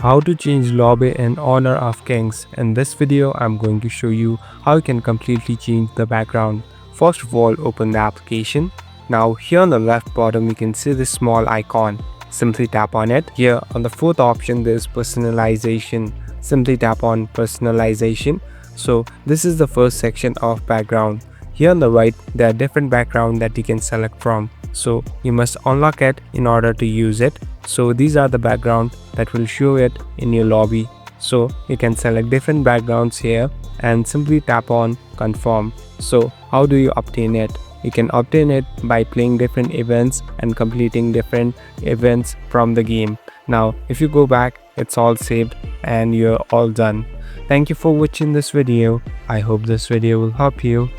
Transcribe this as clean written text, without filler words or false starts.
How to change lobby in Honor of Kings. In this video, I'm going to show you how you can completely change the background. First of all, open the application. Now here on the left bottom, you can see this small icon. Simply tap on it. Here on the fourth option, there's personalization. Simply tap on personalization. So this is the first section of background. Here on the right, there are different background that you can select from. So you must unlock it in order to use it. So these are the background that will show it in your lobby. So you can select different backgrounds here and simply tap on confirm. So how do you obtain it? You can obtain it by playing different events and completing different events from the game. Now if you go back, it's all saved and you're all done. Thank you for watching this video. I hope this video will help you.